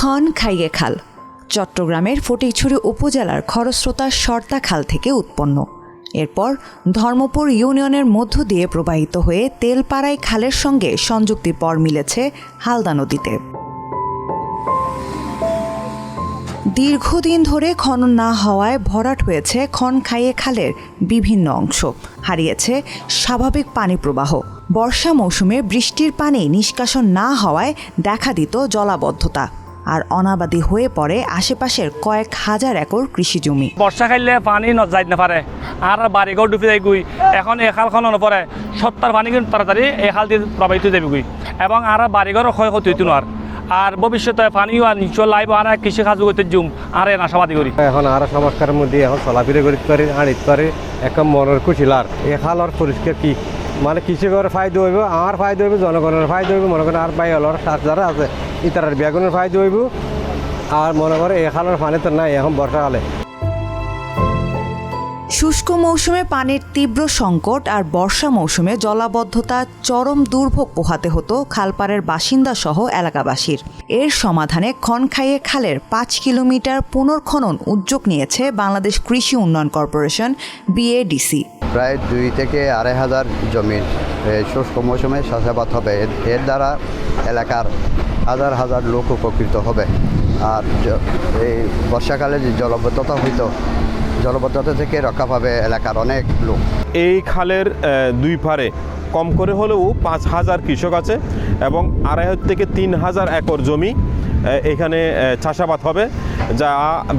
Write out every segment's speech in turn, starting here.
খনখাইয়ে খাল চট্টগ্রামের ফটিকছড়ি উপজেলার খরস্রোতা সর্তা খাল থেকে উৎপন্ন। এরপর ধর্মপুর ইউনিয়নের মধ্য দিয়ে প্রবাহিত হয়ে তেলপাড়াই খালের সঙ্গে সংযুক্তির পর মিলেছে হালদা নদীতে। দীর্ঘদিন ধরে খনন না হওয়ায় ভরাট হয়েছে খনখাইয়ে খালের বিভিন্ন অংশ, হারিয়েছে স্বাভাবিক পানি প্রবাহ। বর্ষা মৌসুমে বৃষ্টির পানি নিষ্কাশন না হওয়ায় দেখা দিত জলাবদ্ধতা, আর অনাবাদি হয়ে পড়ে আশেপাশের কয়েক হাজার একর কৃষি জমি। বর্ষা খাইলে পানি যাইতে না পারে, আর বাড়িঘর ডুবে যায় গুই। এখন এই খাল খনন পরে সত্তর পানি কিন্তু তাড়াতাড়ি এই খাল দিয়ে প্রবাহিত যাবে গুই, এবং আর বাড়িঘর ক্ষয়ক্ষতি হইতো না। আর ভবিষ্যতে পানিও আর নিশ্চয় লাইব, আর কৃষি কাজ করতে জুম আর নাশাবাদি করি। এখন আর সংস্কারের মধ্যে এখন চলাফিরে করি পারি আনিত পারি এখন মনের খুশিলার এই খালর পরিষ্কার কি মানে কৃষকের ফায়দা হইব, আমার ফায়দা হইব, জনগণের ফায়দা হইব, মনে করেন আর বাই হলর যারা আছে ইতার বেগুনের ফায়দা হইব। আর মনে করে এই খালের পানি তো নাই এখন বর্ষাকালে। শুষ্ক মৌসুমে পানির তীব্র সংকট আর বর্ষা মৌসুমে জলাবদ্ধতা চরম দুর্ভোগ পোহাতে হতো খালপাড়ের বাসিন্দা সহ এলাকাবাসীর। এর সমাধানে খনখাইয়ে খালের ৫ কিলোমিটার পুনর্খনন উদ্যোগ নিয়েছে বাংলাদেশ কৃষি উন্নয়ন কর্পোরেশন BADC। প্রায় ২ থেকে ২.৫ হাজার জমির শুষ্ক মৌসুমে চাষাবাদ হবে। এর দ্বারা এলাকার হাজার হাজার লোক উপকৃত হবে। আর এই বর্ষাকালে যে জলাবদ্ধতা হইতো, জলাবদ্ধতা থেকে রক্ষা পাবে এলাকার অনেক লোক। এই খালের দুই পারে কম করে হলেও ৫,০০০ কৃষক আছে এবং ২.৫ থেকে ৩,০০০ একর জমি এখানে চাষাবাদ হবে, যা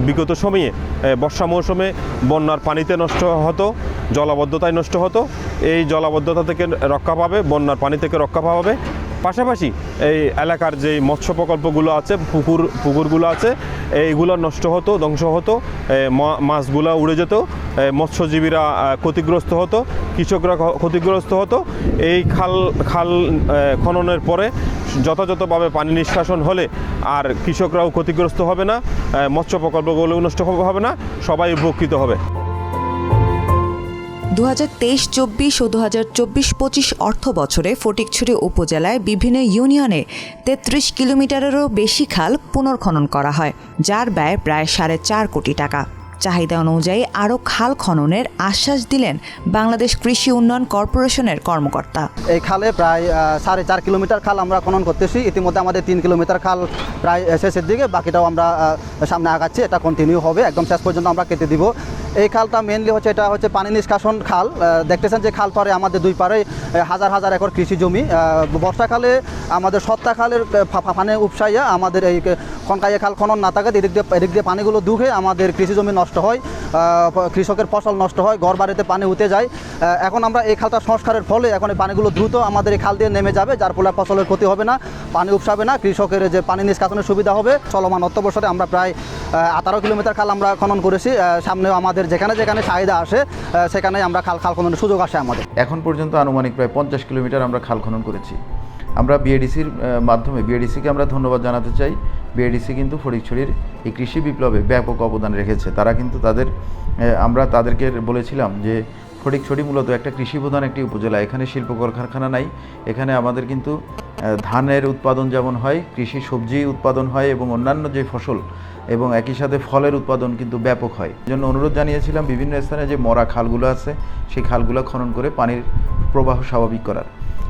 বিগত সময়ে বর্ষা মৌসুমে বন্যার পানিতে নষ্ট হতো, জলাবদ্ধতায় নষ্ট হতো। এই জলাবদ্ধতা থেকে রক্ষা পাবে, বন্যার পানি থেকে রক্ষা পাবে। পাশাপাশি এই এলাকার যে মৎস্য প্রকল্পগুলো আছে, পুকুরগুলো আছে, এইগুলো নষ্ট হতো, ধ্বংস হতো, মাছগুলো উড়ে যেত, মৎস্যজীবীরা ক্ষতিগ্রস্ত হতো, কৃষকরা ক্ষতিগ্রস্ত হতো। এই খাল খননের পরে যথাযথভাবে পানি নিষ্কাশন হলে আর কৃষকরাও ক্ষতিগ্রস্ত হবে না, মৎস্য প্রকল্পগুলো নষ্ট হবে না, সবাই উপকৃত হবে। 2023-24 ও 2024-25 অর্থ বছরে ফটিকছড়ি উপজেলায় বিভিন্ন ইউনিয়নে 33 কিলোমিটারেরও বেশি খাল পুনর্খনন করা হয়, যার ব্যয় প্রায় 4.5 কোটি টাকা। চাহিদা অনুযায়ী আরও খাল খননের আশ্বাস দিলেন বাংলাদেশ কৃষি উন্নয়ন কর্পোরেশনের কর্মকর্তা। এই খালে প্রায় 4.5 কিলোমিটার খাল আমরা খনন করতেছি। ইতিমধ্যে আমাদের 3 কিলোমিটার খাল প্রায় শেষের দিকে, বাকিটাও আমরা সামনে আগাচ্ছি। এটা কন্টিনিউ হবে, একদম শেষ পর্যন্ত আমরা কেটে দিব। এই খালটা মেনলি হচ্ছে, এটা হচ্ছে পানি নিষ্কাশন খাল। দেখতেছেন যে খাল পারে আমাদের দুই পারে হাজার হাজার একর কৃষি জমি। বর্ষাকালে আমাদের সত্তা খালের পানি উপসাইয়া আমাদের এই খনখাইয়ে খাল খনন না থাকে, এদিক দিয়ে পানিগুলো দুখে আমাদের কৃষি জমি নষ্ট হয়, কৃষকের ফসল নষ্ট হয়, ঘর বাড়িতে পানি উঠে যায়। এখন আমরা এই খালটা সংস্কারের ফলে এখন এই পানিগুলো দ্রুত আমাদের এই খাল দিয়ে নেমে যাবে, যার ফলে ফসলের ক্ষতি হবে না, পানি উপসাবে না, কৃষকের যে পানি নিষ্কাশনের সুবিধা হবে। চলমান অর্থবর্ষে আমরা প্রায় 18 কিলোমিটার খাল আমরা খনন করেছি। সামনেও আমাদের যেখানে যেখানে চাহিদা আসে সেখানে আমরা খাল খননের সুযোগ আসে আমাদের। এখন পর্যন্ত আনুমানিক প্রায় 50 কিলোমিটার আমরা খাল খনন করেছি। আমরা BADCর মাধ্যমে BADCকে আমরা ধন্যবাদ জানাতে চাই। BADC কিন্তু ফটিকছড়ির এই কৃষি বিপ্লবে ব্যাপক অবদান রেখেছে। তারা কিন্তু আমরা তাদেরকে বলেছিলাম যে ফটিকছড়ি মূলত একটা কৃষি প্রধান একটি উপজেলা, এখানে শিল্প কলকারখানা নাই। এখানে আমাদের কিন্তু ধানের উৎপাদন যেমন হয়, কৃষি সবজি উৎপাদন হয় এবং অন্যান্য যে ফসল এবং একই সাথে ফলের উৎপাদন কিন্তু ব্যাপক হয়। এই জন্য অনুরোধ জানিয়েছিলাম বিভিন্ন স্থানে যে মরা খালগুলো আছে সেই খালগুলো খনন করে পানির প্রবাহ স্বাভাবিক করার।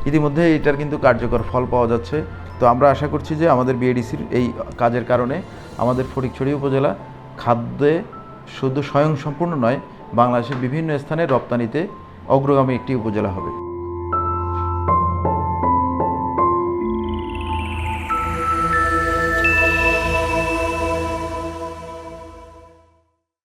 ইতিমধ্যে এটার কিন্তু কার্যকর ফল পাওয়া যাচ্ছে। তো আমরা আশা করছি যে আমাদের BADCর এই কাজের কারণে আমাদের ফটিকছড়ি উপজেলা খাদ্যে শুধু স্বয়ংসম্পূর্ণ নয়, বাংলাদেশের বিভিন্ন স্থানে রপ্তানিতে অগ্রগামী একটি উপজেলা হবে।